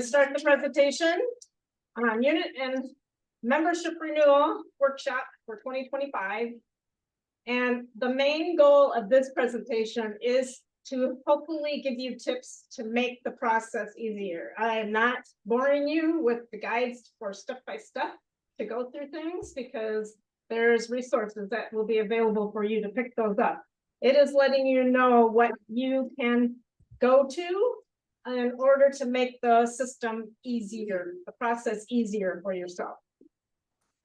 to start the presentation on unit and membership renewal workshop for 2025. And the main goal of this presentation is to hopefully give you tips to make the process easier. I am not boring you with the guides for step by step to go through things, because there's resources that will be available for you to pick those up. It is letting you know what you can go to in order to make the system easier, the process easier for yourself.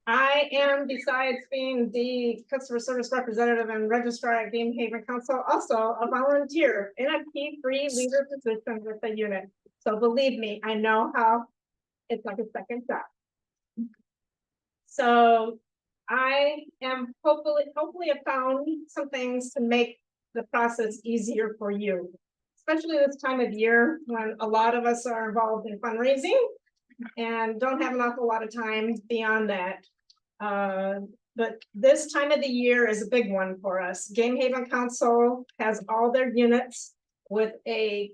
I am, besides being the customer service representative and registrar at Gamehaven Council, also a volunteer in a P3 leader position with the unit. So believe me, I know how it's like a second job. So I am hopefully have found some things to make the process easier for you, especially this time of year when a lot of us are involved in fundraising and don't have an awful lot of time beyond that. But this time of the year is a big one for us. Gamehaven Council has all their units with a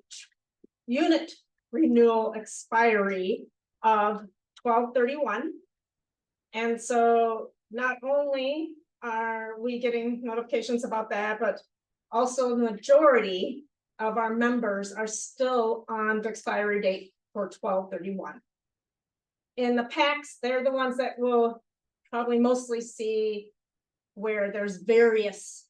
unit renewal expiry of 12/31. And so not only are we getting notifications about that, but also the majority of our members are still on the expiry date for 12/31. In the packs, they're the ones that will probably mostly see where there's various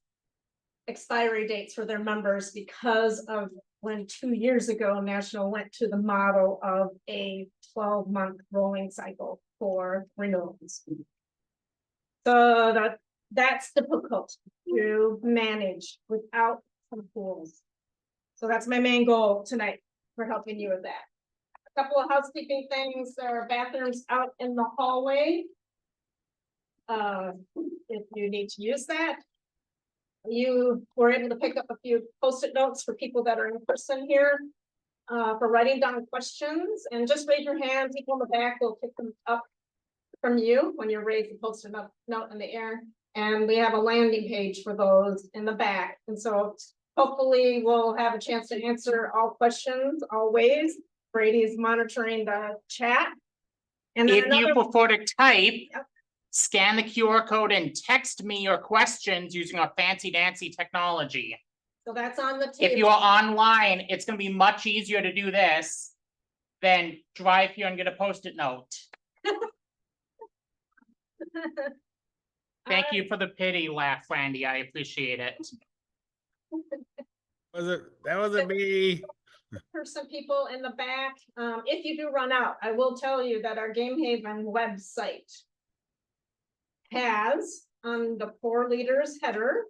expiry dates for their members, because of when 2 years ago National went to the model of a 12-month rolling cycle for renewals. So that's difficult to manage without some tools. So that's my main goal tonight for helping you with that. A couple of housekeeping things. There are bathrooms out in the hallway. If you need to use that. You were able to pick up a few post-it notes for people that are in person here for writing down questions, and just raise your hand. People in the back will pick them up from you when you're raising post-it note in the air. And we have a landing page for those in the back. And so hopefully we'll have a chance to answer all questions always. Brady is monitoring the chat. And if you prefer to type, yep, scan the QR code and text me your questions using our fancy dancy technology. So that's on the table. If you are online, it's going to be much easier to do this than drive here and get a post-it note. Thank you for the pity laugh, Randy. I appreciate it. That wasn't me. For some people in the back, if you do run out, I will tell you that our Gamehaven website has on the 4 leaders header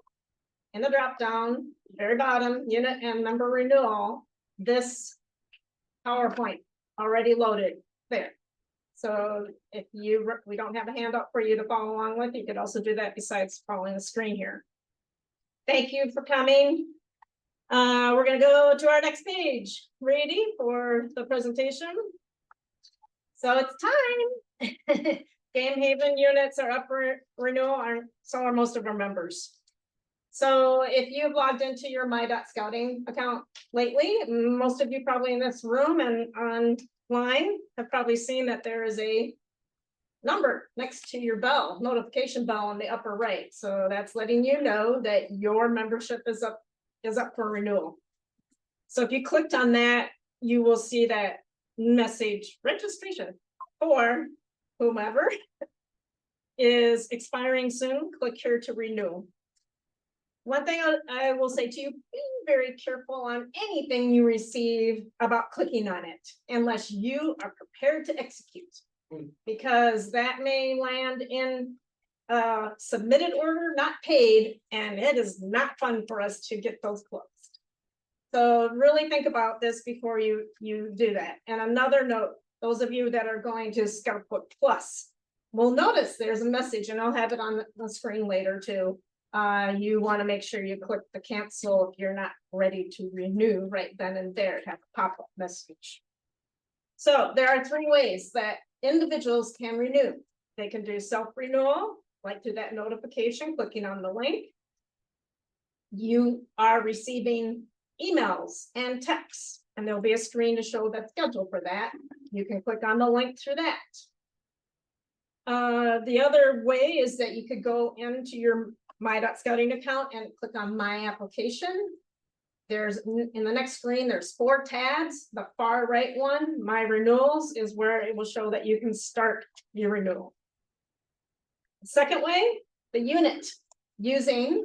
in the drop down very bottom, unit and member renewal, this PowerPoint already loaded there. So if we don't have a handout for you to follow along with, you could also do that besides following the screen here. Thank you for coming. We're going to go to our next page. Ready for the presentation? So it's time. Gamehaven units are up for renewal, and so are most of our members. So if you've logged into your my.scouting account lately, most of you probably in this room and online have probably seen that there is a number next to your bell, notification bell in the upper right. So that's letting you know that your membership is up for renewal. So if you clicked on that, you will see that message, registration for whomever is expiring soon. Click here to renew. One thing I will say to you, be very careful on anything you receive about clicking on it, unless you are prepared to execute, because that may land in submitted order, not paid, and it is not fun for us to get those closed. So really think about this before you do that. And another note, those of you that are going to Scoutbook Plus will notice there's a message, and I'll have it on the screen later too. You want to make sure you click the cancel if you're not ready to renew right then and there. Have a pop-up message. So there are 3 ways that individuals can renew. They can do self-renewal, like through that notification, clicking on the link. You are receiving emails and texts, and there'll be a screen to show that schedule for that. you can click on the link through that. The other way is that you could go into your My.Scouting account and click on My Application. There's, in the next screen, there's 4 tabs. The far right one, My Renewals, is where it will show that you can start your renewal. The second way, the unit, using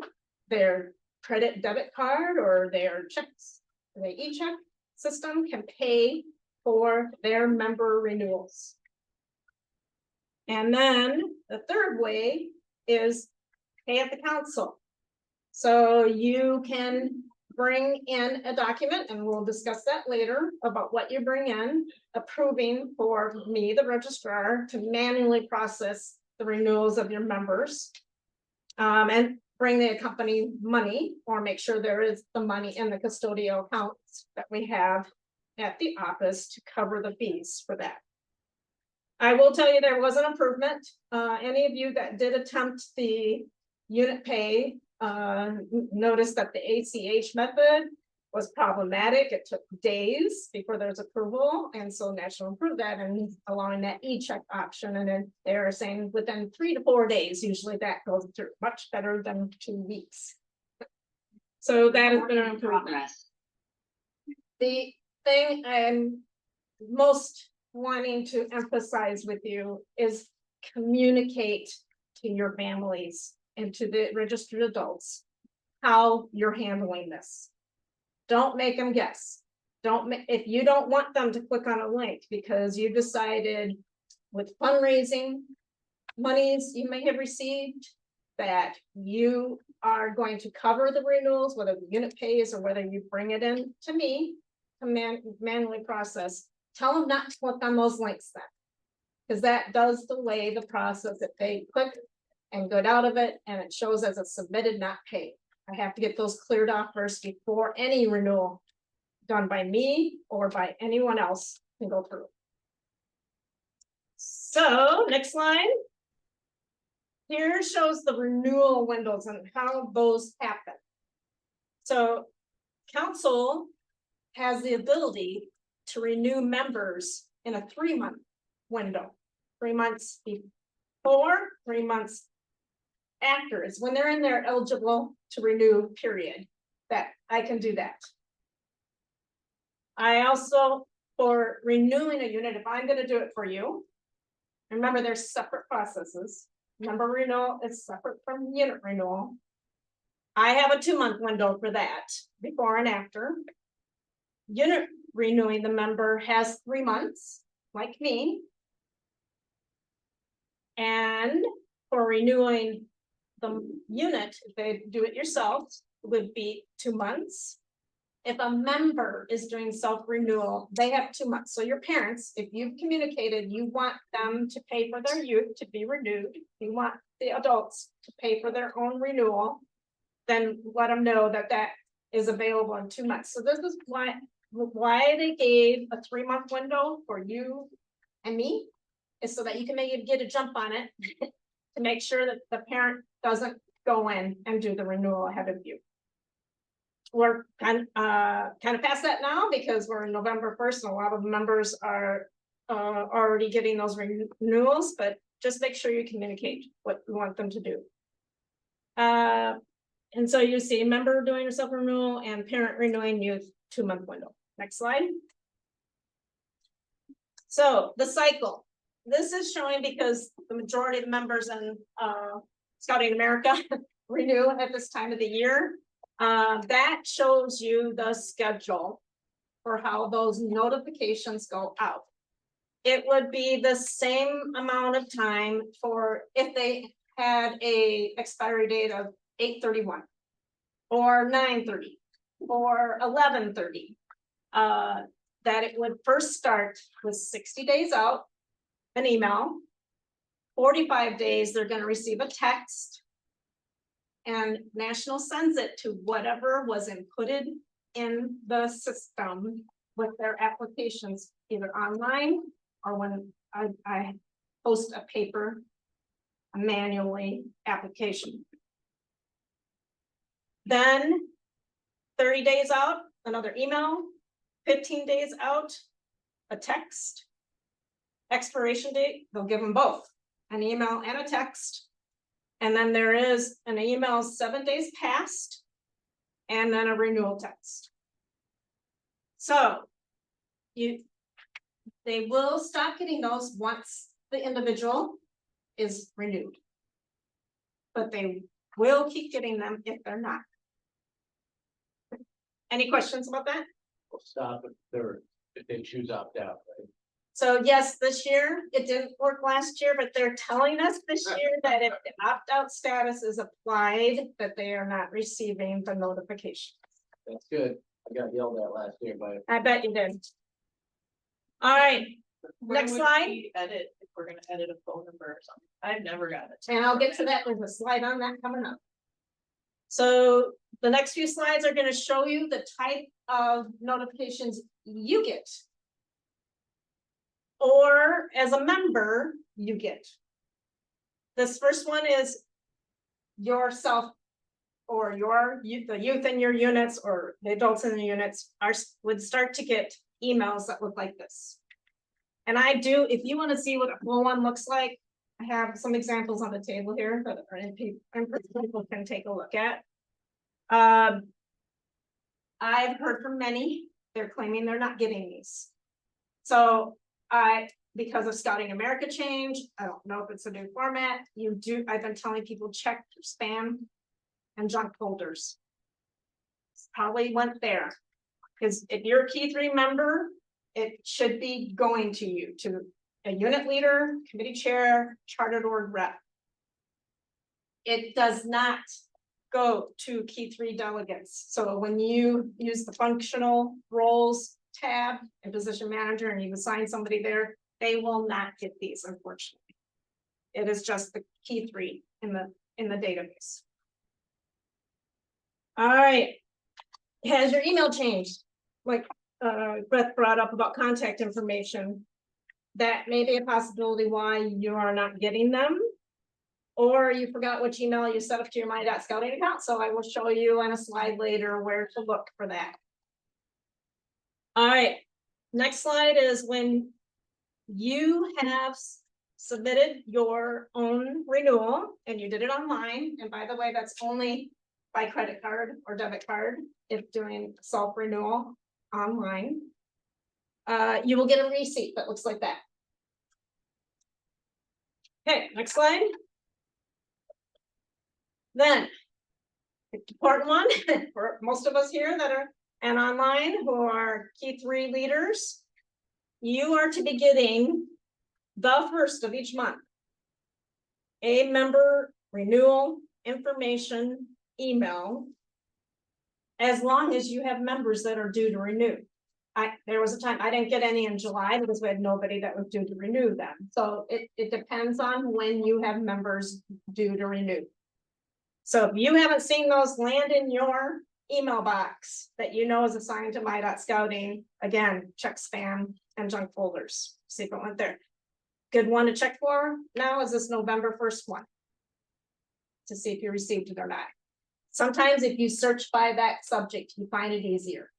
their credit debit card or their checks, the e-check system, can pay for their member renewals. And then the third way is pay at the council. So you can bring in a document, and we'll discuss that later, about what you bring in, approving for me, the registrar, to manually process the renewals of your members. And bring the company money, or make sure there is the money in the custodial accounts that we have at the office to cover the fees for that. I will tell you, there was an improvement. Any of you that did attempt the unit pay, notice that the ACH method was problematic. It took days before there was approval, and so National improved that and allowing that e-check option. And then they're saying within 3 to 4 days, usually that goes through, much better than 2 weeks. So that has been an improvement. The thing I'm most wanting to emphasize with you is communicate to your families and to the registered adults how you're handling this. Don't make them guess. If you don't want them to click on a link because you decided with fundraising monies you may have received that you are going to cover the renewals, whether the unit pays or whether you bring it in to me to manually process, tell them not to click on those links then. Because that does delay the process. If they click and get out of it and it shows as a submitted, not paid. I have to get those cleared off first before any renewal done by me or by anyone else can go through. So next slide. Here shows the renewal windows and how those happen. So council has the ability to renew members in a 3-month window. 3 months before, 3 months after is when they're in their eligible to renew period, that I can do that. I also, for renewing a unit, if I'm going to do it for you, remember there's separate processes. Member renewal is separate from unit renewal. I have a 2-month window for that, before and after. Unit renewing the member has 3 months, like me. And for renewing the unit, if they do it yourself, would be 2 months. If a member is doing self-renewal, they have 2 months. So your parents, if you've communicated, you want them to pay for their youth to be renewed, you want the adults to pay for their own renewal, then let them know that that is available in 2 months. So this is why they gave a 3-month window for you and me, is so that you can maybe get a jump on it to make sure that the parent doesn't go in and do the renewal ahead of you. We're kind of past that now because we're in November 1st and a lot of members are already getting those renewals, but just make sure you communicate what you want them to do. And so you see member doing a self-renewal and parent renewing youth 2-month window. Next slide. So the cycle. This is showing because the majority of the members in Scouting America renew at this time of the year. That shows you the schedule for how those notifications go out. It would be the same amount of time for if they had a expiry date of 8/31 or 9/30 or 11/30. That it would first start with 60 days out, an email, 45 days, they're going to receive a text, and National sends it to whatever was inputted in the system with their applications, either online or when I post a paper, a manually application. Then 30 days out, another email, 15 days out, a text, expiration date, they'll give them both, an email and a text. And then there is an email 7 days past, and then a renewal text. So they will stop getting those once the individual is renewed. But they will keep getting them if they're not. Any questions about that? Will stop if they choose opt out, right? So yes, this year, it didn't work last year, but they're telling us this year that if the opt-out status is applied, that they are not receiving the notification. That's good. I got yelled at last year by. I bet you did. All right, When next would slide. we edit, if we're gonna edit a phone number or something? I've never got it. And I'll get to that, there's a slide on that coming up. So the next few slides are gonna show you the type of notifications you get. Or as a member, you get. This first one is yourself or the youth in your units or the adults in the units would start to get emails that look like this. And I do, if you want to see what a full one looks like, I have some examples on the table here that people can take a look at. I've heard from many, they're claiming they're not getting these. So because of Scouting America change, I don't know if it's a new format, I've been telling people check your spam and junk folders. It's probably went there. Because if you're a Key 3 member, it should be going to you, to a unit leader, committee chair, chartered org rep. It does not go to Key 3 delegates. So when you use the functional roles tab and position manager and you assign somebody there, they will not get these, unfortunately. It is just the Key 3 in the database. All right. Has your email changed? Like Beth brought up about contact information. That may be a possibility why you are not getting them. Or you forgot which email you set up to your my.scouting account. So I will show you on a slide later where to look for that. All right, next slide is when you have submitted your own renewal and you did it online. And by the way, that's only by credit card or debit card if doing self-renewal online. You will get a receipt that looks like that. Okay, next slide. Then, the important one for most of us here that are and online who are Key 3 leaders, you are to be getting the first of each month a member renewal information email as long as you have members that are due to renew. There was a time I didn't get any in July because we had nobody that was due to renew them. So it depends on when you have members due to renew. So if you haven't seen those land in your email box that you know is assigned to my.scouting, again, check spam and junk folders. See if it went there. Good one to check for now is this November 1st one to see if you received it or not. Sometimes if you search by that subject, you find it easier.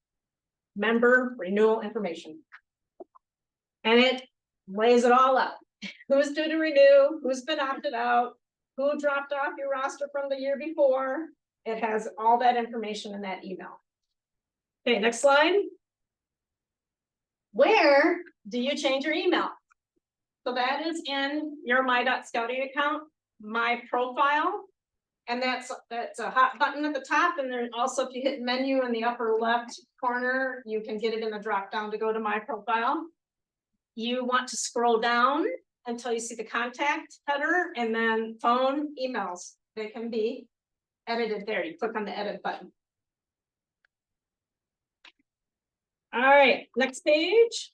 Member renewal information. And it lays it all out. Who's due to renew, who's been opted out, who dropped off your roster from the year before. It has all that information in that email. Okay, next slide. Where do you change your email? So that is in your my.scouting account, my profile. And that's a hot button at the top. And then also if you hit menu in the upper left corner, you can get it in the drop down to go to my profile. You want to scroll down until you see the contact header and then phone emails. They can be edited there. You click on the edit button. All right, next page.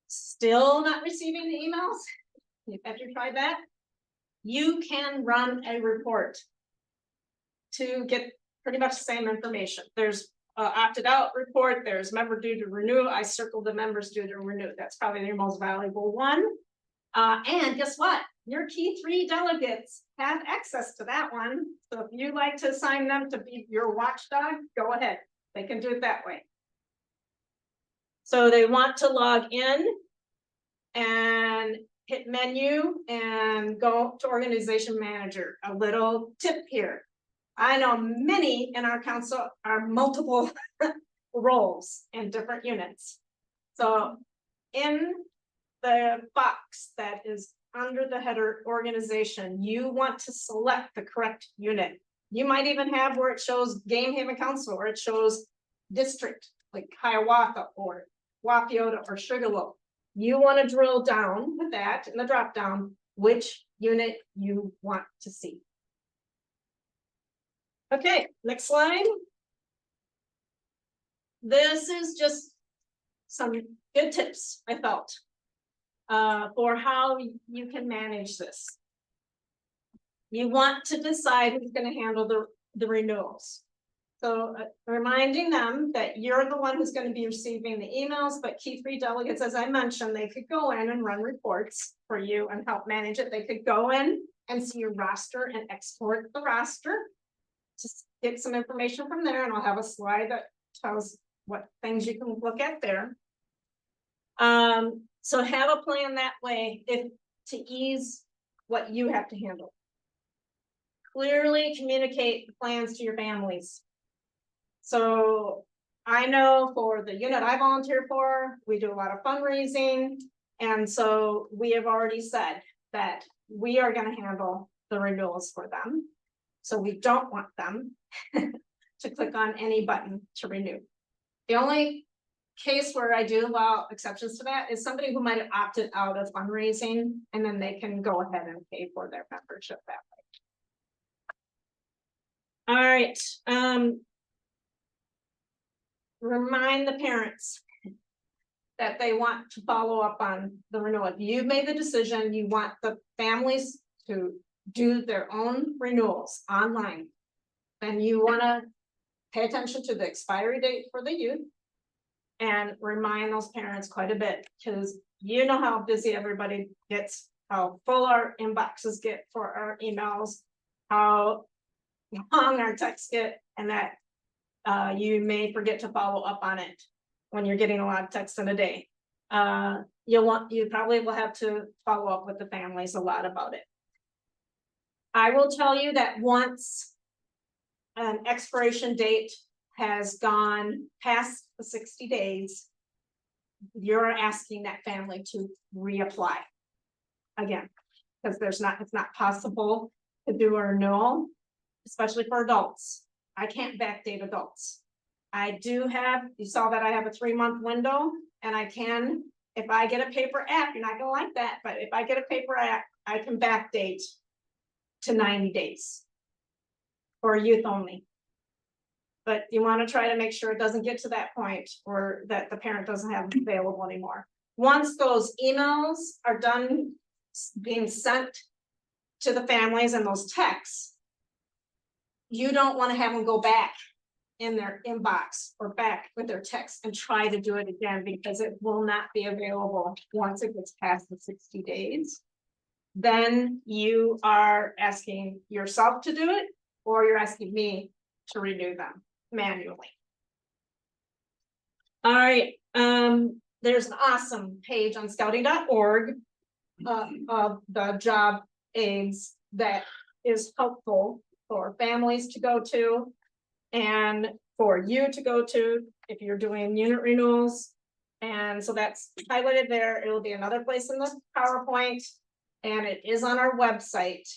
Still not receiving the emails? Have you tried that? You can run a report to get pretty much the same information. There's opted out report, there's member due to renew. I circled the members due to renew. That's probably your most valuable one. And guess what? Your Key 3 delegates have access to that one. So if you like to assign them to be your watchdog, go ahead. They can do it that way. So they want to log in and hit menu and go to organization manager. A little tip here. I know many in our council are multiple roles in different units. So in the box that is under the header organization, you want to select the correct unit. You might even have where it shows Gamehaven Council, or it shows district, like Hiawatha or Wapiota or Sugarloaf. You want to drill down with that in the drop down, which unit you want to see. Okay, next slide. This is just some good tips, I felt, for how you can manage this. You want to decide who's going to handle the renewals. So reminding them that you're the one who's going to be receiving the emails, but key free delegates, as I mentioned, they could go in and run reports for you and help manage it. They could go in and see your roster and export the roster. Just get some information from there, and I'll have a slide that tells what things you can look at there. So have a plan that way to ease what you have to handle. Clearly communicate the plans to your families. So I know for the unit I volunteer for, we do a lot of fundraising. And so we have already said that we are going to handle the renewals for them. So we don't want them to click on any button to renew. The only case where I do allow exceptions to that is somebody who might have opted out of fundraising, and then they can go ahead and pay for their membership that way. All right. Remind the parents that they want to follow up on the renewal. If you've made the decision, you want the families to do their own renewals online, then you want to pay attention to the expiry date for the youth and remind those parents quite a bit, because you know how busy everybody gets, how full our inboxes get for our emails, how long our texts get, and that you may forget to follow up on it when you're getting a lot of texts in a day. You probably will have to follow up with the families a lot about it. I will tell you that once an expiration date has gone past the 60 days, you're asking that family to reapply again, because it's not possible to do a renewal, especially for adults. I can't backdate adults. I do have, you saw that I have a 3-month window, and I can, if I get a paper app, you're not gonna like that, but if I get a paper app, I can backdate to 90 days for youth only. But you want to try to make sure it doesn't get to that point, or that the parent doesn't have it available anymore. Once those emails are done being sent to the families and those texts, you don't want to have them go back in their inbox or back with their text and try to do it again, because it will not be available once it gets past the 60 days. Then you are asking yourself to do it, or you're asking me to renew them manually. All right, there's an awesome page on scouting.org of the job aids that is helpful for families to go to and for you to go to if you're doing unit renewals. And so that's highlighted there. It will be another place in the PowerPoint, and it is on our website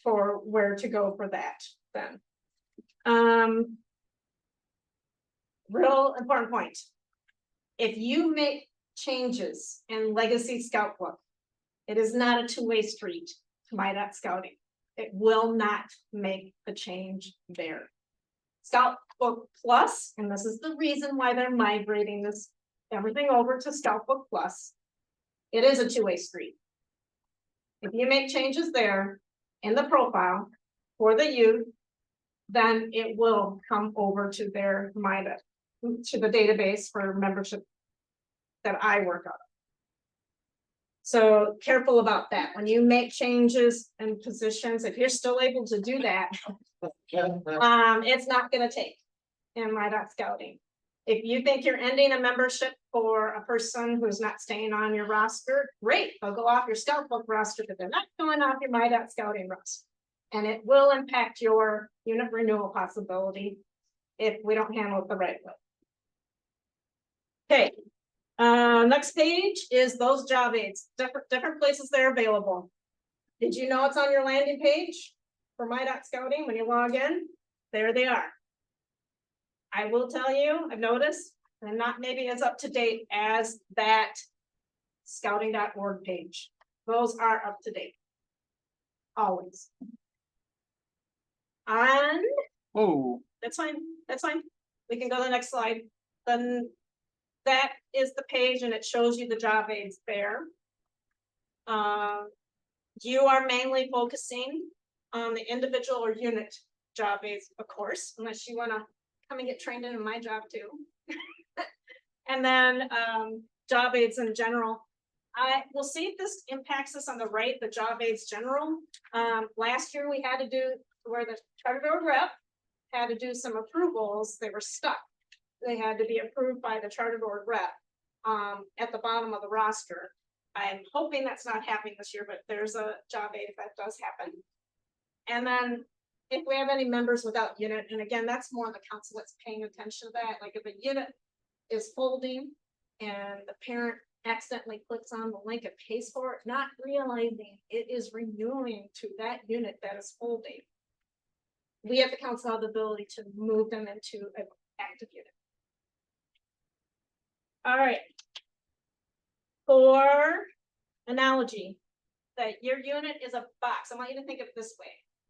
for where to go for that then. Real important point. If you make changes in Legacy Scout Book, it is not a two-way street to my.scouting. It will not make the change there. Scout Book Plus, and this is the reason why they're migrating this everything over to Scout Book Plus. It is a two-way street. If you make changes there in the profile for the youth, then it will come over to their to the database for membership that I work on. So careful about that. When you make changes and positions, if you're still able to do that, it's not going to take in my.scouting. If you think you're ending a membership for a person who's not staying on your roster, great, they'll go off your scout book roster, but they're not going off your Scouting roster. And it will impact your unit renewal possibility if we don't handle it the right way. Okay, next page is those job aids, different places they're available. Did you know it's on your landing page for Scouting when you log in? There they are. I will tell you, I've noticed, and not maybe as up to date as that scouting.org page. Those are up to date. Always. And Oh, that's fine, that's fine. We can go to the next slide. Then that is the page and it shows you the job aids there. You are mainly focusing on the individual or unit job aids, of course, unless you wanna come and get trained in my job too. And then job aids in general. I will see if this impacts us on the right, the job aids general. Last year we had to do where the charter board rep had to do some approvals, they were stuck. They had to be approved by the charter board rep at the bottom of the roster. I'm hoping that's not happening this year, but there's a job aid if that does happen. And then if we have any members without unit, and again, that's more the council that's paying attention to that, like if a unit is folding and the parent accidentally clicks on the link and pays for it, not realizing it is renewing to that unit that is folding. We have the council have the ability to move them into an active unit. All right. For analogy, that your unit is a box. I want you to think of it this way.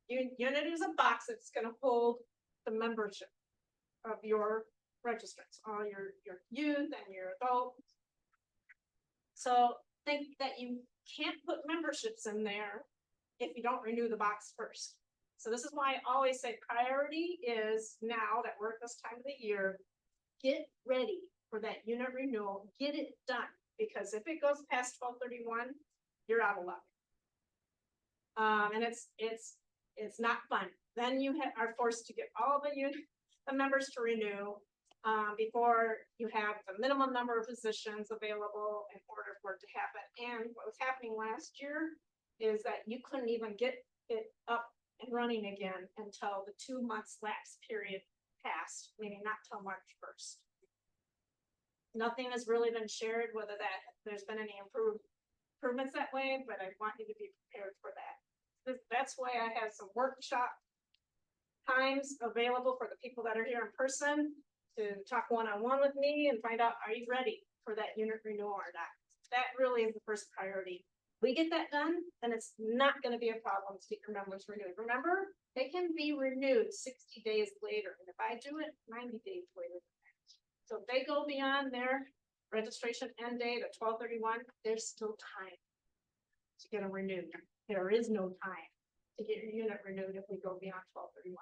Your unit is a box that's going to hold the membership of your registrants, all your youth and your adults. So think that you can't put memberships in there if you don't renew the box first. So this is why I always say priority is now that we're at this time of the year, get ready for that unit renewal, get it done. Because if it goes past 12/31, you're out of luck. And it's not fun. Then you are forced to get all the members to renew before you have the minimum number of positions available in order for it to happen. And what was happening last year is that you couldn't even get it up and running again until the 2 months lapse period passed, meaning not till March 1st. Nothing has really been shared, whether that there's been any improvements that way, but I want you to be prepared for that. That's why I have some workshop times available for the people that are here in person to talk one-on-one with me and find out, are you ready for that unit renewal or not? That really is the first priority. We get that done, then it's not going to be a problem to get your members renewed. Remember, they can be renewed 60 days later, and if I do it 90 days later. So if they go beyond their registration end date at 12/31, there's still time to get them renewed. There is no time to get your unit renewed if we go beyond 12/31.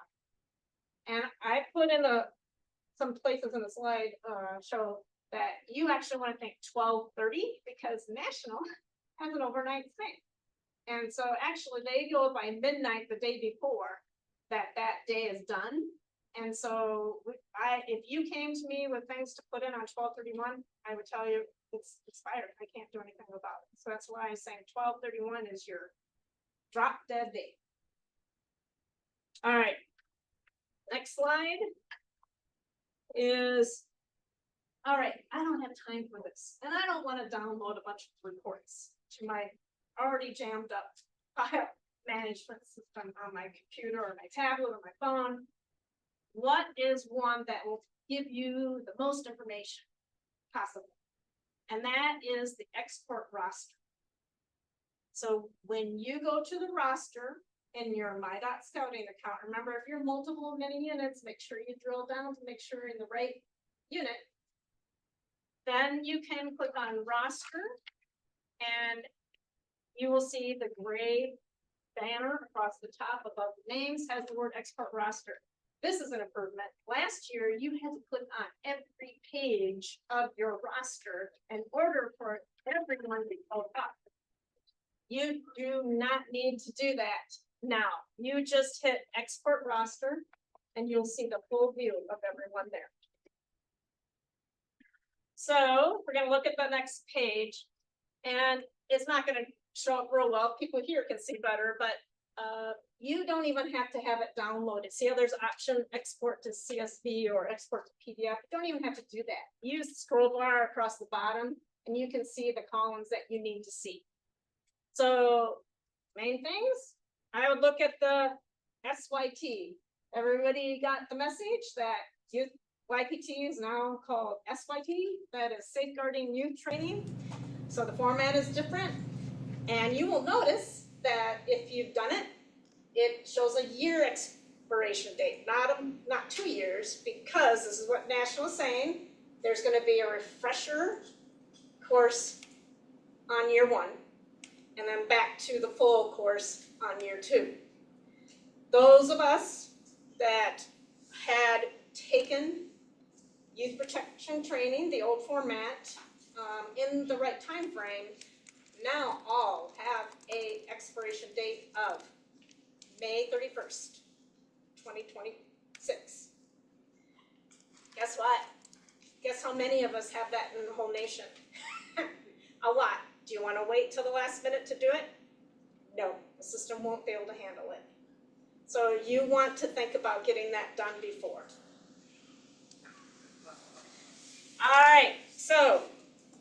And I put in some places in the slide show that you actually want to think 12/30 because National has an overnight thing. And so actually they go by midnight the day before that day is done. And so if you came to me with things to put in on 12/31, I would tell you it's expired. I can't do anything about it. So that's why I'm saying 12/31 is your drop dead date. All right. Next slide is, all right, I don't have time for this. And I don't want to download a bunch of reports to my already jammed up file management system on my computer or my tablet or my phone. What is one that will give you the most information possible? And that is the export roster. So when you go to the roster in your My.Scouting account, remember if you're multiple mini units, make sure you drill down to make sure you're in the right unit. Then you can click on roster and you will see the gray banner across the top above the names has the word export roster. This is an improvement. Last year, you had to click on every page of your roster in order for everyone to go up. You do not need to do that now. You just hit export roster and you'll see the full view of everyone there. So we're gonna look at the next page. And it's not gonna show up real well. People here can see better, but you don't even have to have it downloaded. See how there's option export to CSV or export to PDF? You don't even have to do that. Use the scroll bar across the bottom and you can see the columns that you need to see. So main things, I would look at the SYT. Everybody got the message that youth YPT is now called SYT, that is Safeguarding Youth Training. So the format is different, and you will notice that if you've done it, it shows a year expiration date, not 2 years, because this is what National is saying. There's going to be a refresher course on year 1, and then back to the full course on year 2. Those of us that had taken youth protection training, the old format, in the right time frame, now all have a expiration date of May 31st, 2026. Guess what? Guess how many of us have that in the whole nation? A lot. Do you want to wait till the last minute to do it? No, the system won't be able to handle it. So you want to think about getting that done before. All right, so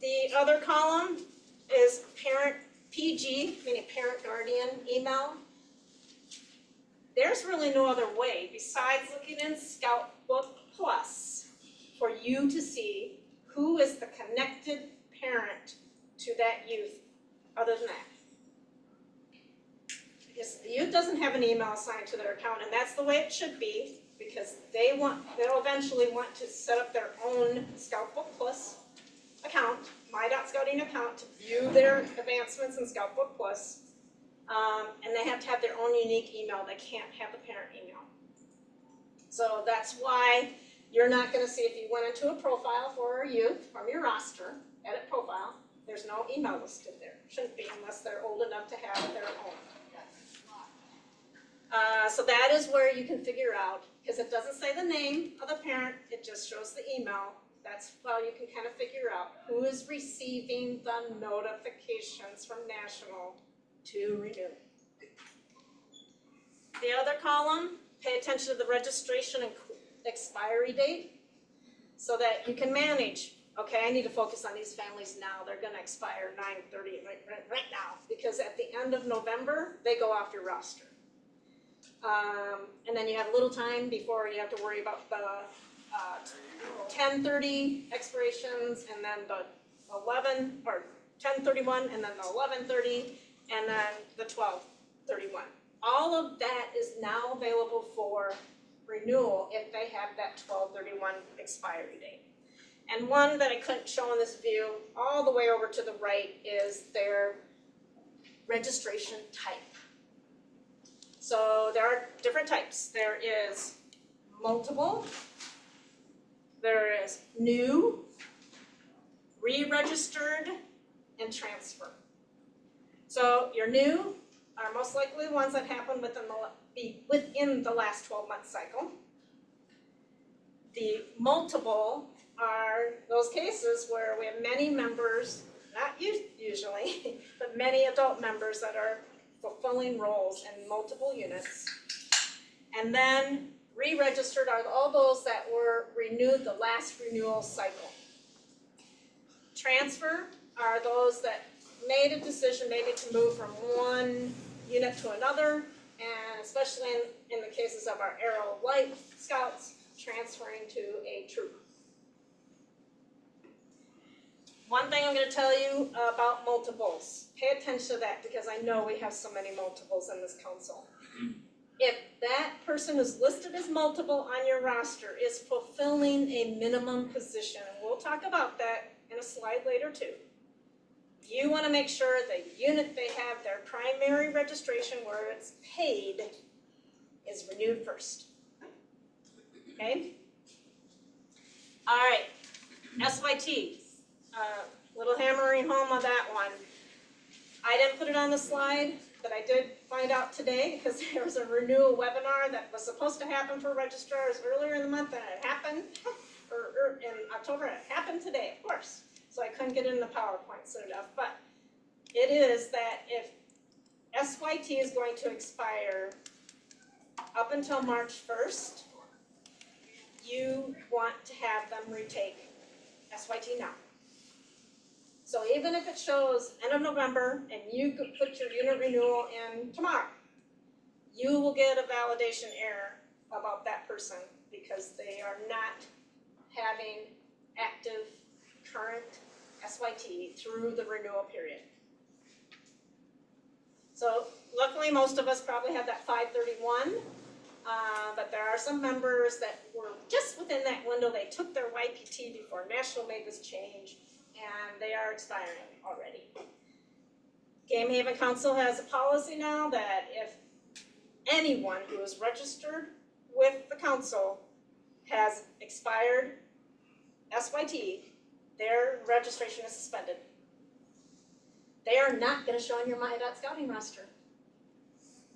the other column is parent PG, meaning parent guardian email. There's really no other way besides looking in Scout Book Plus for you to see who is the connected parent to that youth other than that. Because the youth doesn't have an email assigned to their account, and that's the way it should be, because they'll eventually want to set up their own Scout Book Plus account, my.scouting account, to view their advancements in Scout Book Plus. And they have to have their own unique email. They can't have the parent email. So that's why you're not going to see, if you went into a profile for a youth from your roster, edit profile, there's no email listed there. Shouldn't be unless they're old enough to have their own. So that is where you can figure out, because it doesn't say the name of the parent, it just shows the email. That's how you can kind of figure out who is receiving the notifications from National to renew. The other column, pay attention to the registration and expiry date so that you can manage. Okay, I need to focus on these families now. They're going to expire 9/30 right now, because at the end of November, they go off your roster. And then you have a little time before you have to worry about the 10/30 expirations, and then the 11 or 10/31, and then the 11/30, and then the 12/31. All of that is now available for renewal if they have that 12/31 expiry date. And one that I couldn't show in this view, all the way over to the right, is their registration type. So there are different types. There is multiple, there is new, re-registered, and transfer. So your new are most likely the ones that happen within the last 12-month cycle. The multiple are those cases where we have many members, not usually, but many adult members that are fulfilling roles in multiple units. And then re-registered are all those that were renewed the last renewal cycle. Transfer are those that made a decision maybe to move from one unit to another, and especially in the cases of our Aero Light Scouts, transferring to a troop. One thing I'm going to tell you about multiples. Pay attention to that, because I know we have so many multiples in this council. If that person who's listed as multiple on your roster is fulfilling a minimum position, and we'll talk about that in a slide later too, you want to make sure the unit they have, their primary registration where it's paid, is renewed first. Okay? All right, SYT. Little hammering home on that one. I didn't put it on the slide, but I did find out today, because there was a renewal webinar that was supposed to happen for registrars earlier in the month, and it happened in October, it happened today, of course. So I couldn't get it in the PowerPoint soon enough, but it is that if SYT is going to expire up until March 1st, you want to have them retake SYT now. So even if it shows end of November and you could put your unit renewal in tomorrow, you will get a validation error about that person because they are not having active current SYT through the renewal period. So luckily, most of us probably have that 5/31, but there are some members that were just within that window. They took their YPT before National made this change, and they are expiring already. Gamehaven Council has a policy now that if anyone who is registered with the council has expired SYT, their registration is suspended. They are not gonna show on your My.Scouting roster.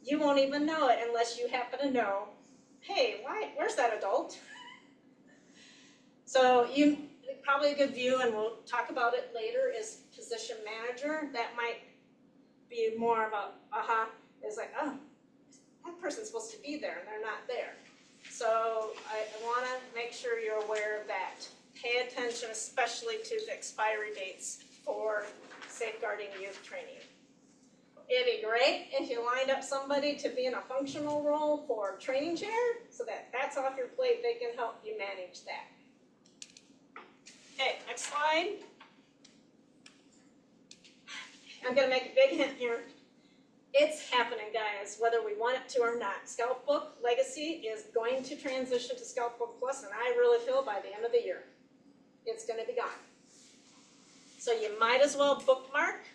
You won't even know it unless you happen to know, hey, where's that adult? So probably a good view, and we'll talk about it later, is position manager. That might be more of a, it's like, oh, that person's supposed to be there and they're not there. So I wanna make sure you're aware of that. Pay attention especially to the expiry dates for safeguarding youth training. It'd be great if you lined up somebody to be in a functional role for training chair, so that's off your plate, they can help you manage that. Okay, next slide. I'm gonna make a big hint here. It's happening, guys, whether we want it to or not. Scout Book Legacy is going to transition to Scout Book Plus, and I really feel by the end of the year, it's gonna be gone. So you might as well bookmark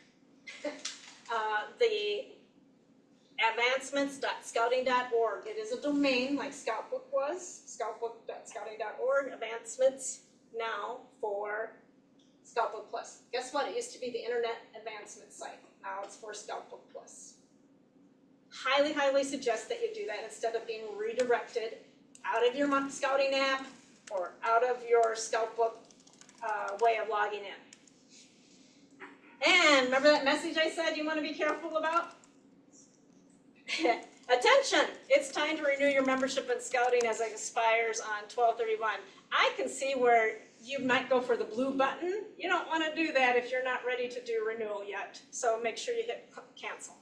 the advancements.scouting.org. It is a domain like Scout Book was, scoutbook.scouting.org, advancements now for Scout Book Plus. Guess what? It used to be the Internet Advancement site. Now it's for Scout Book Plus. Highly, highly suggest that you do that instead of being redirected out of your scouting app or out of your Scout Book way of logging in. And remember that message I said you want to be careful about? Attention! It's time to renew your membership in Scouting as it expires on 12/31. I can see where you might go for the blue button. You don't want to do that if you're not ready to do renewal yet. So make sure you hit cancel.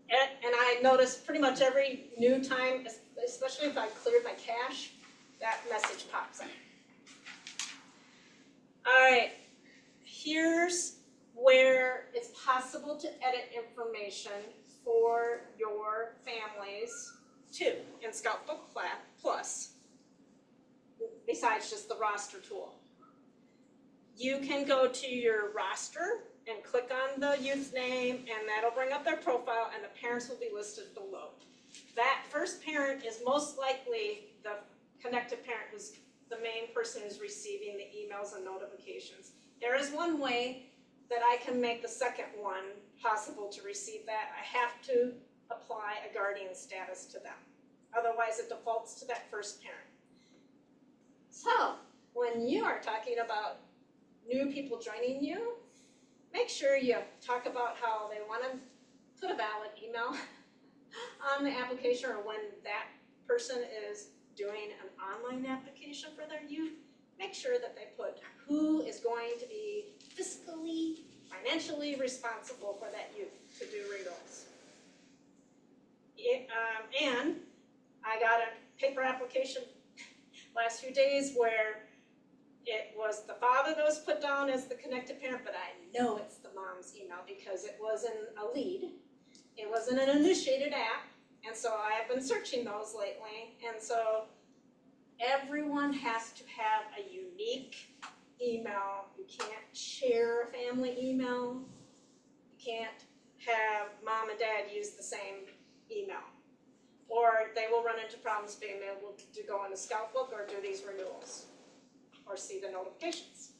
And I noticed pretty much every new time, especially if I cleared my cache, that message pops up. All right. Here's where it's possible to edit information for your families too in Scout Book Plus, besides just the roster tool. You can go to your roster and click on the youth's name, and that'll bring up their profile, and the parents will be listed below. That first parent is most likely the connected parent, who's the main person who's receiving the emails and notifications. There is one way that I can make the second one possible to receive that. I have to apply a guardian status to them. Otherwise, it defaults to that first parent. So, when you are talking about new people joining you, make sure you talk about how they want to put a valid email on the application, or when that person is doing an online application for their youth, make sure that they put who is going to be fiscally, financially responsible for that youth to do renewals. And I got a paper application last few days where it was the father that was put down as the connected parent, but I know it's the mom's email because it wasn't a lead. It wasn't an initiated app, and so I have been searching those lately, and so everyone has to have a unique email. You can't share a family email. You can't have mom and dad use the same email, or they will run into problems being able to go on the Scout Book or do these renewals or see the notifications.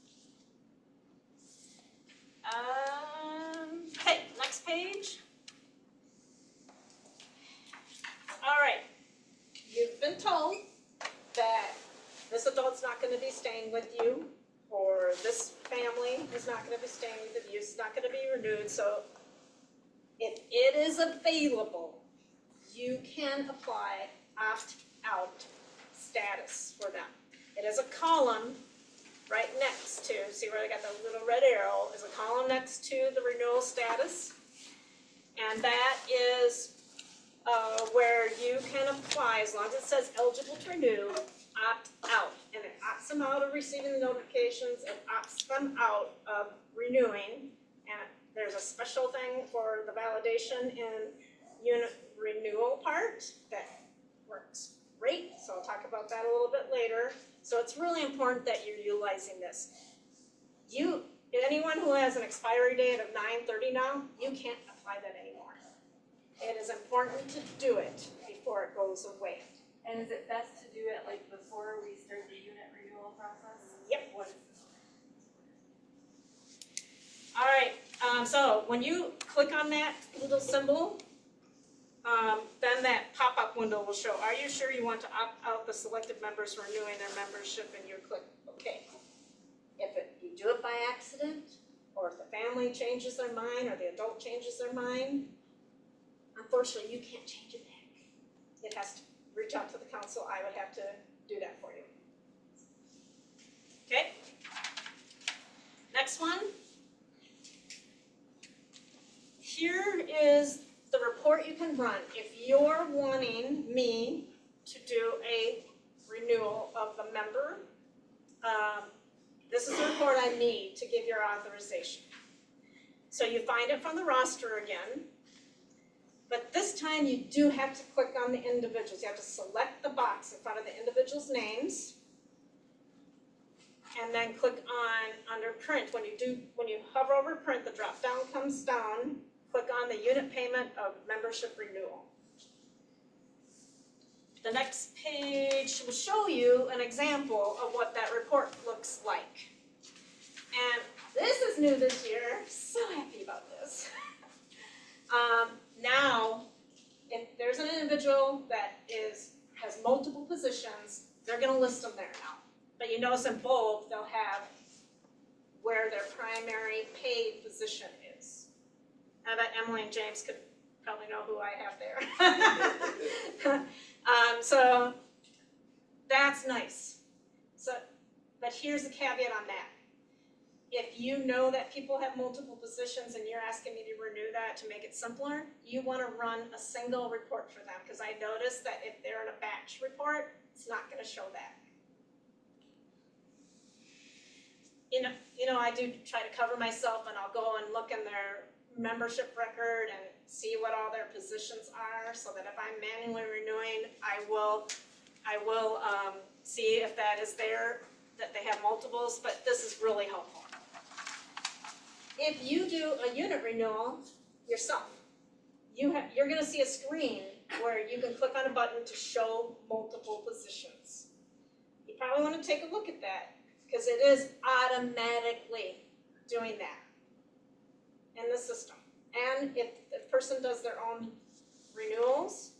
Okay, next page. All right, you've been told that this gonna be staying with you, or this family is not gonna be staying with you, it's not gonna be renewed, so if it is available, you can apply opt-out status for them. It is a column right next to, see where I got the little red arrow, is a column next to the renewal status. And that is where you can apply, as long as it says eligible to renew, opt out. And it opts them out of receiving the notifications, it opts them out of renewing. And there's a special thing for the validation in unit renewal part that works great, so I'll talk about that a little bit later. So it's really important that you're utilizing this. Anyone who has an expiry date of 9/30 now, you can't apply that anymore. It is important to do it before it goes away. And is it best to do it like before we start the unit renewal process? Yep. What is All right, so when you click on that little symbol, then that pop-up window will show, are you sure you want to opt out the selected members renewing their membership, and you click OK. If you do it by accident, or if the family changes their mind, or the adult changes their mind, unfortunately, you can't change it back. It has to reach out to the council, I would have to do that for you. Okay? Next one. Here is the report you can run if you're wanting me to do a renewal of the member. This is the report I need to give your authorization. So you find it from the roster again, but this time you do have to click on the individuals. You have to select the box in front of the individuals' names, and then click on under print. When you hover over print, the drop down comes down. Click on the unit payment of membership renewal. The next page will show you an example of what that report looks like. And this is new this year, so happy about this. Now, if there's an individual that has multiple positions, they're gonna list them there now. But you notice in bold, they'll have where their primary paid position is. I bet Emily and James could probably know who I have there. So that's nice. But here's the caveat on that. If you know that people have multiple positions and you're asking me to renew that to make it simpler, you want to run a single report for them, because I noticed that if they're in a batch report, it's not going to show that. You know, I do try to cover myself, and I'll go and look in their membership record and see what all their positions are, so that if I'm manually renewing, I will see if that is there, that they have multiples, but this is really helpful. If you do a unit renewal yourself, you're gonna see a screen where you can click on a button to show multiple positions. You probably wanna take a look at that, because it is automatically doing that in the system. And if the person does their own renewals,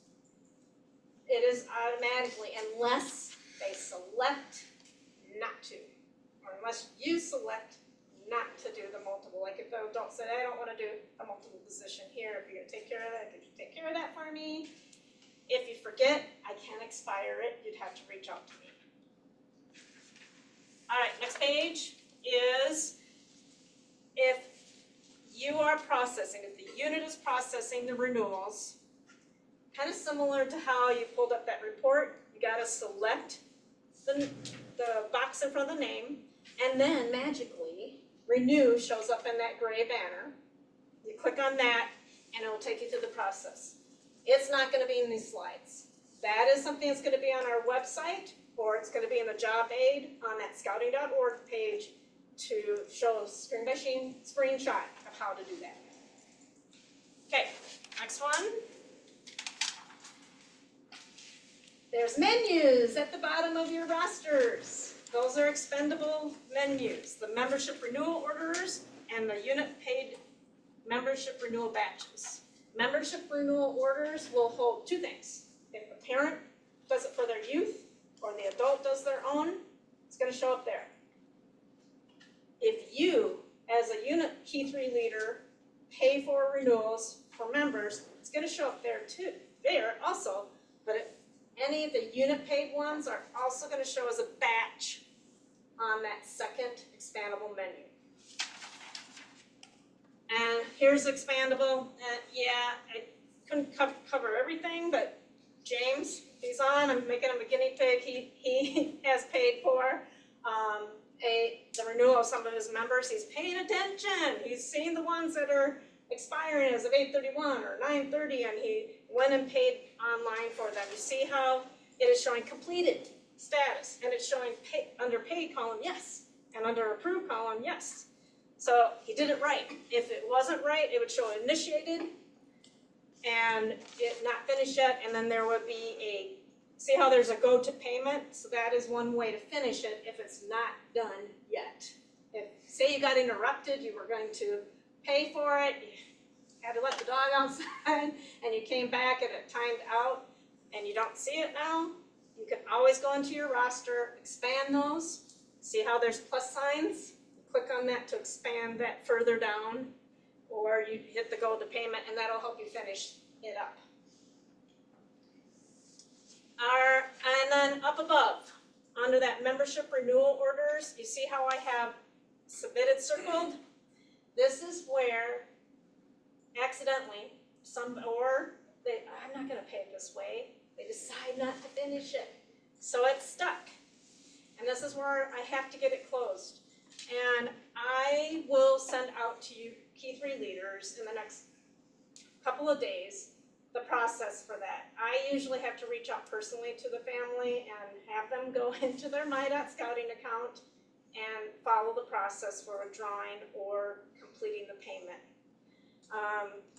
it is automatically, unless they select not to, or unless you select not to do the multiple. Like if the adult said, I don't want to do a multiple position here, if you're going to take care of that, could you take care of that for me? If you forget, I can expire it, you'd have to reach out to me. All right, next page is if you are processing, if the unit is processing the renewals, kind of similar to how you pulled up that report, you got to select the box in front of the name, and then magically, renew shows up in that gray banner. You click on that, and it will take you through the process. It's not going to be in these slides. That is something that's going to be on our website, or it's going to be in the job aid on that scouting.org page to show a screenshot of how to do that. Okay, next one. There's menus at the bottom of your rosters. Those are expendable menus. The membership renewal orders and the unit paid membership renewal batches. Membership renewal orders will hold two things. If the parent does it for their youth or the adult does their own, it's It's gonna show up there. If you, as a unit key 3 leader, pay for renewals for members, it's gonna show up there too, there also, but any of the unit paid ones are also gonna show as a batch on that second expandable menu. And here's expandable, yeah, I couldn't cover everything, but James, he's on, I'm making him a guinea pig, he has paid for, the renewal of some of his members, he's paying attention, he's seeing the ones that are expiring as of 8/31 or 9/30, and he went and paid online for them. You see how it is showing completed status, and it's showing under paid column, yes, and under approved column, yes. So he did it right. If it wasn't right, it would show initiated and it not finished yet, and then there would be see how there's a go to payment? So that is one way to finish it if it's not done yet. If, say you got interrupted, you were going to pay for it, you had to let the dog outside, and you came back and it timed out, and you don't see it now, you can always go into your roster, expand those, see how there's plus signs, click on that to expand that further down, or you hit the go to payment, and that'll help you finish it up. And then up above, under that membership renewal orders, you see how I have submitted circled? This is where accidentally, I'm not gonna pay it this way, they decide not to finish it. So it's stuck. And this is where I have to get it closed. And I will send out to you key 3 leaders in the next couple of days the process for that. I usually have to reach out personally to the family and have them go into their My.Scouting account and follow the process for withdrawing or completing the payment.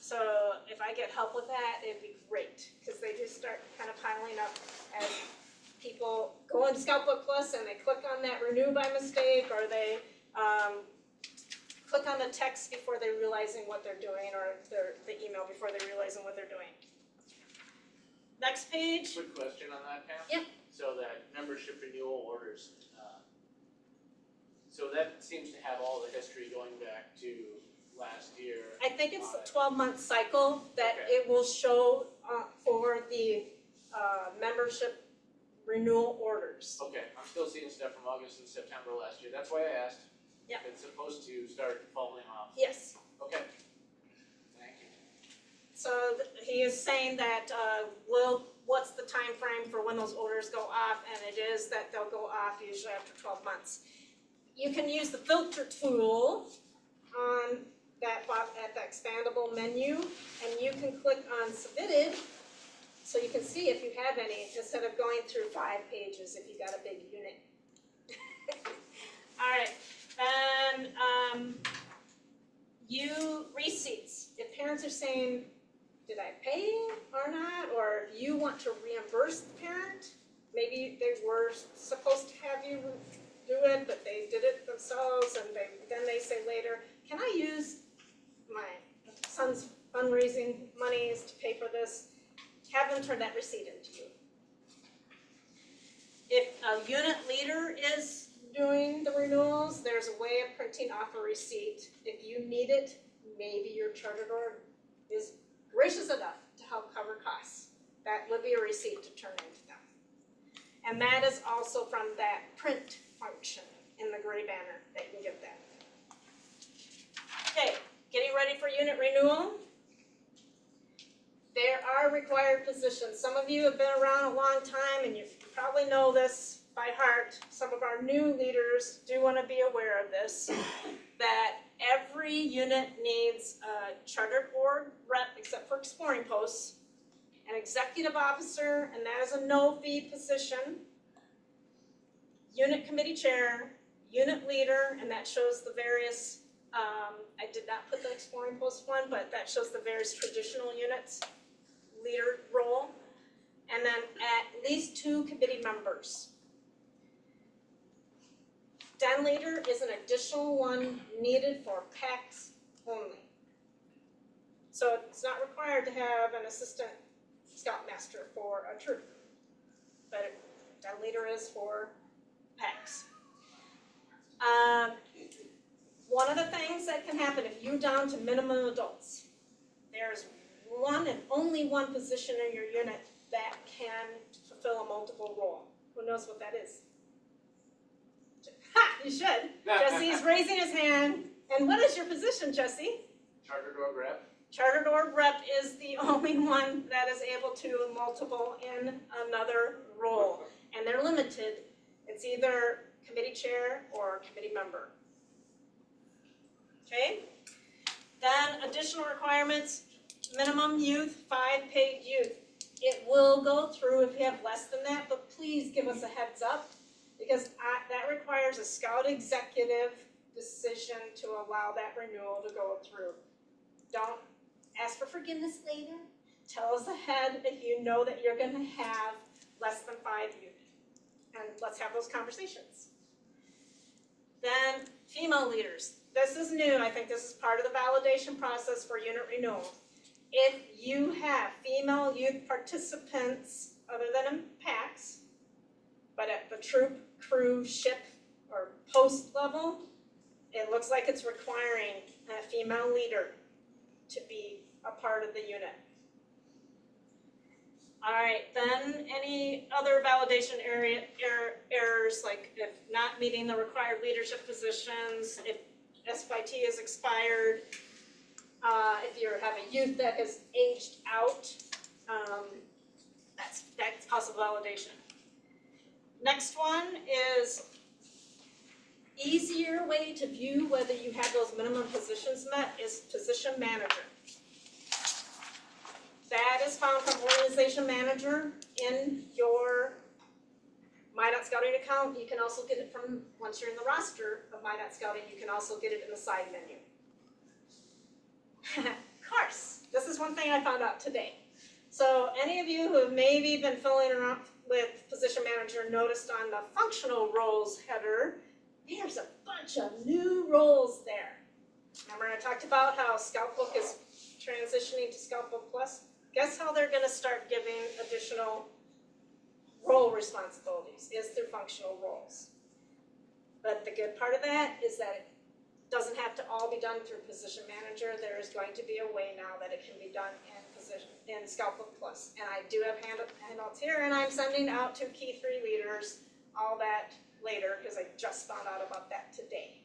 So if I get help with that, it'd be great, because they just start kind of piling up as people go into Scout Book Plus and they click on that renew by mistake, or they click on the text before they're realizing what they're doing, or the email before they're realizing what they're doing. Next page. Quick question on that, Pam? Yep. So that membership renewal orders, so that seems to have all the history going back to last year. I think it's a 12-month cycle that Okay. it will show for the membership renewal orders. Okay, I'm still seeing stuff from August and September last year, that's why I asked. Yep. It's supposed to start falling off. Yes. Okay. Thank you. So he is saying that, what's the time frame for when those orders go off? And it is that they'll go off usually after 12 months. You can use the filter tool on that at the expandable menu, and you can click on submitted, so you can see if you have any, instead of going through 5 pages if you got a big unit. All right, and receipts. If parents are saying, did I pay or not, or you want to reimburse the parent, maybe they were supposed to have you do it, but they did it themselves, and then they say later, can I use my son's fundraising monies to pay for this? Have them turn that receipt into you. If a unit leader is doing the renewals, there's a way of printing off a receipt. If you need it, maybe your charter org is gracious enough to help cover costs. That would be a receipt to turn into them. And that is also from that print function in the gray banner that you can get that. Okay, getting ready for unit renewal. There are required positions. Some of you have been around a long time and you probably know this by heart. Some of our new leaders do want to be aware of this, that every unit needs a chartered org rep, except for exploring posts, an executive officer, and that is a no-fee position, unit committee chair, unit leader, and that shows the various, I did not put the exploring post one, but that shows the various traditional units, leader role, and then at least 2 committee members. Den leader is an additional one needed for PACs only. So it's not required to have an assistant scoutmaster for a troop, but den leader is for PACs. One of the things that can happen if you're down to minimum adults, there's one and only one position in your unit that can fulfill a multiple role. Who knows what that is? Ha, you should. Jesse's raising his hand. And what is your position, Jesse? Charter door rep. Charter door rep is the only one that is able to multiple in another role. And they're limited. It's either committee chair or committee member. Okay? Then additional requirements, minimum youth, 5 paid youth. It will go through if you have less than that, but please give us a heads up because that requires a scout executive decision to allow that renewal to go through. Don't ask for forgiveness later. Tell us ahead if you know that you're gonna have less than 5 youth. And let's have those conversations. Then female leaders. This is new. I think this is part of the validation process for unit renewal. If you have female youth participants other than in packs, but at the troop, crew, ship, or post level, it looks like it's requiring a female leader to be a part of the unit. All right, then any other validation errors, like if not meeting the required leadership positions, if SYT is expired, if you have a youth that has aged out, that's possible validation. Next one is easier way to view whether you have those minimum positions met is position manager. That is found from organization manager in your My.Scouting account. You can also get it from, once you're in the roster of My.Scouting, you can also get it in the side menu. Of course, this is one thing I found out today. So any of you who have maybe been filling around with position manager noticed on the functional roles header, there's a bunch of new roles there. Remember I talked about how Scoutbook is transitioning to Scoutbook Plus? Guess how they're gonna start giving additional role responsibilities is through functional roles. But the good part of that is that it doesn't have to all be done through position manager. There is going to be a way now that it can be done in Scoutbook Plus. And I do have handouts here and I'm sending out to Key 3 leaders all that later because I just found out about that today.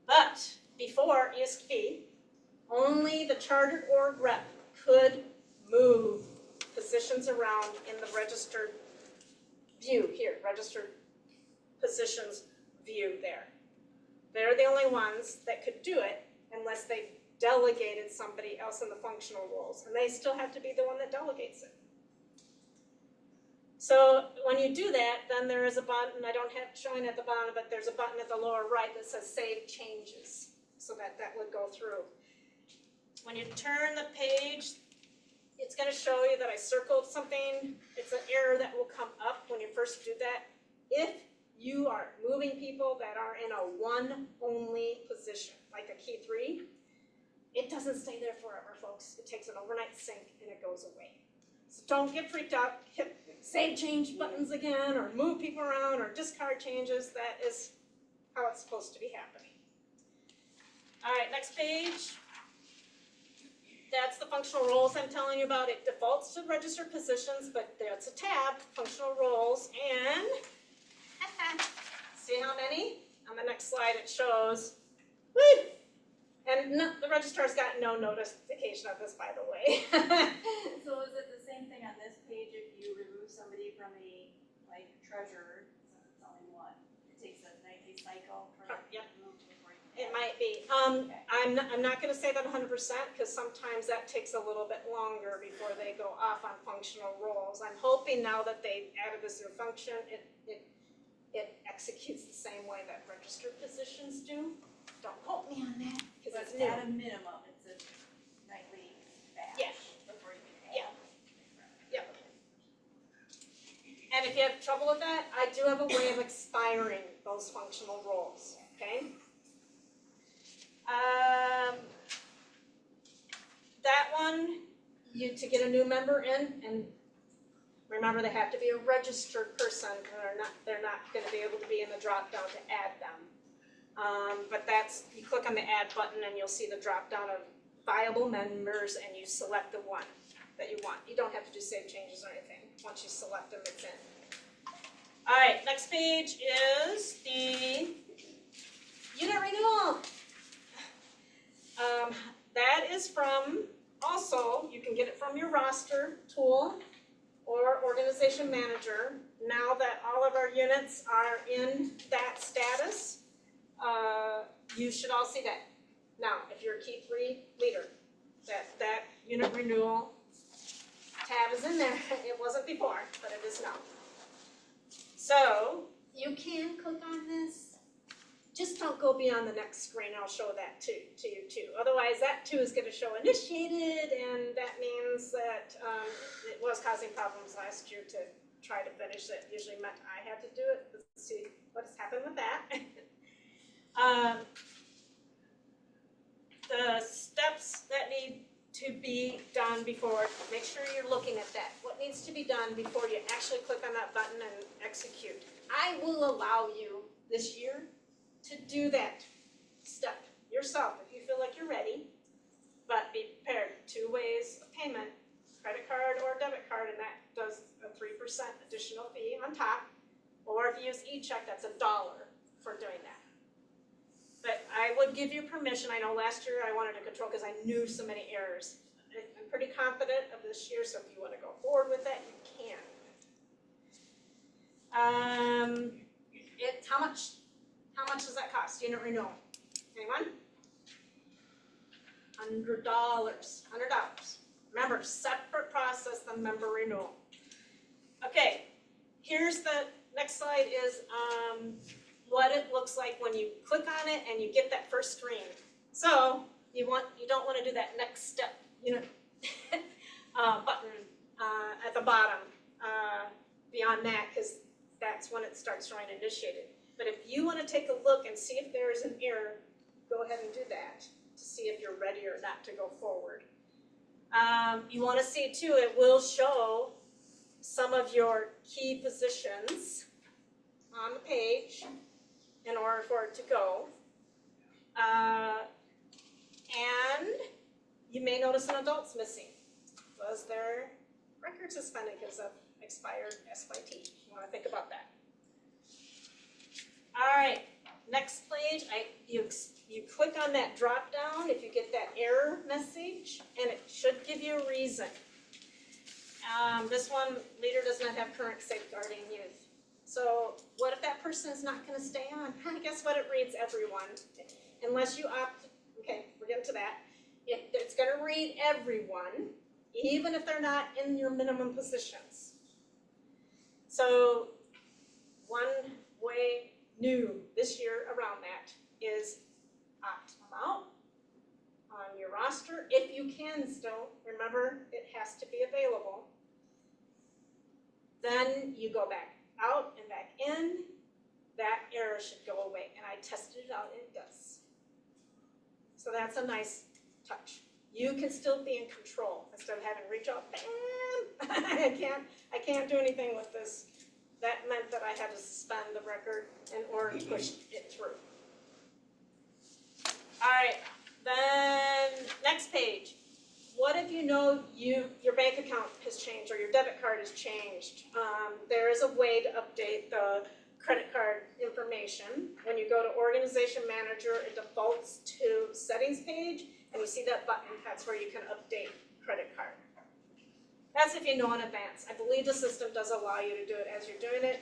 But before, it used to be only the chartered org rep could move positions around in the registered view here, registered positions view there. They're the only ones that could do it unless they delegated somebody else in the functional roles, and they still have to be the one that delegates it. So when you do that, then there is a button, I don't have it showing at the bottom, but there's a button at the lower right that says Save Changes, so that would go through. When you turn the page, it's going to show you that I circled something. It's an error that will come up when you first do that. If you are moving people that are in a one-only position, like a Key 3, it doesn't stay there forever, folks. It takes an overnight sync and it goes away. So don't get freaked out. Hit save change buttons again, or move people around, or discard changes. That is how it's supposed to be happening. All right, next page. That's the functional roles I'm telling you about. It defaults to registered positions, but there's a tab, functional roles, and see how many? On the next slide it shows, woo! And no, the registrar's got no notification of this, by the way. So is it the same thing on this page if you remove somebody from a, like, treasurer, since it's only one? It takes a nightly cycle for it to Yep. be moved before you can. It might be. I'm not gonna say that 100% because sometimes that takes a little bit longer before they go off on functional roles. I'm hoping now that they added this new function, it executes the same way that registered positions do. Don't quote me on that because But it's new. at a minimum, it's a nightly batch. Yeah. Before you can add. Yeah. Yep. And if you have trouble with that, I do have a way of expiring those functional roles, okay? That one, to get a new member in, and Remember, they have to be a registered person, and they're not gonna be able to be in the drop down to add them. But that's, you click on the add button and you'll see the drop down of viable members and you select the one that you want. You don't have to do save changes or anything. Once you select them, it's in. All right, next page is the unit renewal. That is from, also, you can get it from your roster tool or organization manager. Now that all of our units are in that status, you should all see that. Now, if you're a key 3 leader, that unit renewal tab is in there. It wasn't before, but it is now. So you can click on this. Just don't go beyond the next screen. I'll show that to you too. Otherwise, that too is going to show initiated, and that means that it was causing problems last year to try to finish it. Usually meant I had to do it. Let's see what has happened with that. The steps that need to be done before, make sure you're looking at that. What needs to be done before you actually click on that button and execute? I will allow you this year to do that step yourself if you feel like you're ready, but be prepared. 2 ways of payment, credit card or debit card, and that does a 3% additional fee on top. Or if you use e-check, that's $1 for doing that. But I would give you permission. I know last year I wanted to control because I knew so many errors. I'm pretty confident of this year, so if you want to go forward with that, you can. How much does that cost? Unit renewal. Anyone? $100. $100. Remember, separate process than member renewal. Okay, here's the next slide is what it looks like when you click on it and you get that first screen. So you don't want to do that next step, button at the bottom beyond that, because that's when it starts showing initiated. But if you want to take a look and see if there is an error, go ahead and do that to see if you're ready or not to go forward. You want to see too, it will show some of your key positions on the page in order for it to go. And you may notice an adult's missing. Was their record suspended because of expired SYT? You want to think about that. All right, next page, you click on that drop down if you get that error message, and it should give you a reason. This one, leader does not have current safeguarding youth. So what if that person is not going to stay on? Guess what? It reads everyone, unless you opt. Okay, we're getting to that. It's going to read everyone, even if they're not in your minimum positions. So one way new this year around that is opt them out on your roster if you can still. Remember, it has to be available. Then you go back out and back in. That error should go away, and I tested it out and it does. So that's a nice touch. You can still be in control instead of having to reach out, bam, I can't do anything with this. That meant that I had to suspend the record in order to push it through. All right, then next page. What if you know your bank account has changed or your debit card has changed? There is a way to update the credit card information. When you go to Organization Manager, it defaults to Settings page, and you see that button. That's where you can update credit card. That's if you know in advance. I believe the system does allow you to do it as you're doing it,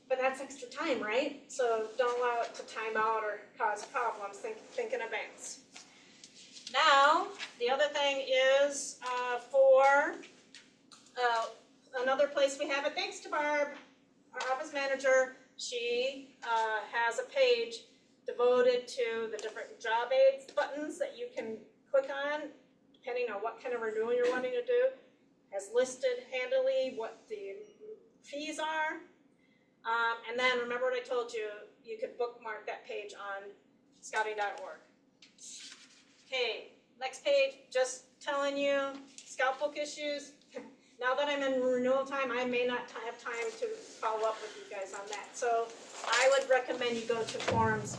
but that's extra time, right? So don't allow it to time out or cause problems. Think in advance. Now, the other thing is for another place we have it. Thanks to Barb, our office manager. She has a page devoted to the different job aids buttons that you can click on, depending on what kind of renewal you're wanting to do. Has listed handily what the fees are. And then remember what I told you, you could bookmark that page on scouting.org. Okay, next page, just telling you, scout book issues. now that I'm in renewal time, I may not have time to follow up with you guys on that. So I would recommend you go to forums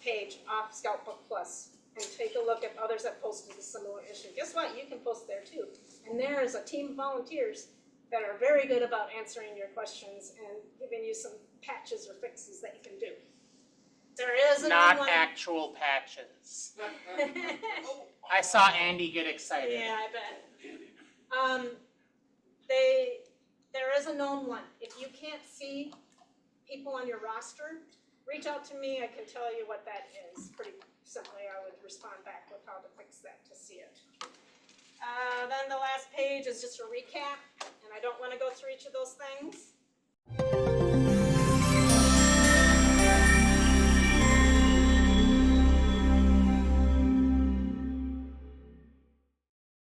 page off Scout Book Plus and take a look at others that posted a similar issue. Guess what? You can post there too. And there is a team of volunteers that are very good about answering your questions and giving you some patches or fixes that you can do. There is another Not one. actual patches. I saw Andy get excited. Yeah, I bet. There is a known one. If you can't see people on your roster, reach out to me. I can tell you what that is. Pretty simply, I would respond back with how to fix that to see it. Then the last page is just a recap, and I don't want to go through each of those things.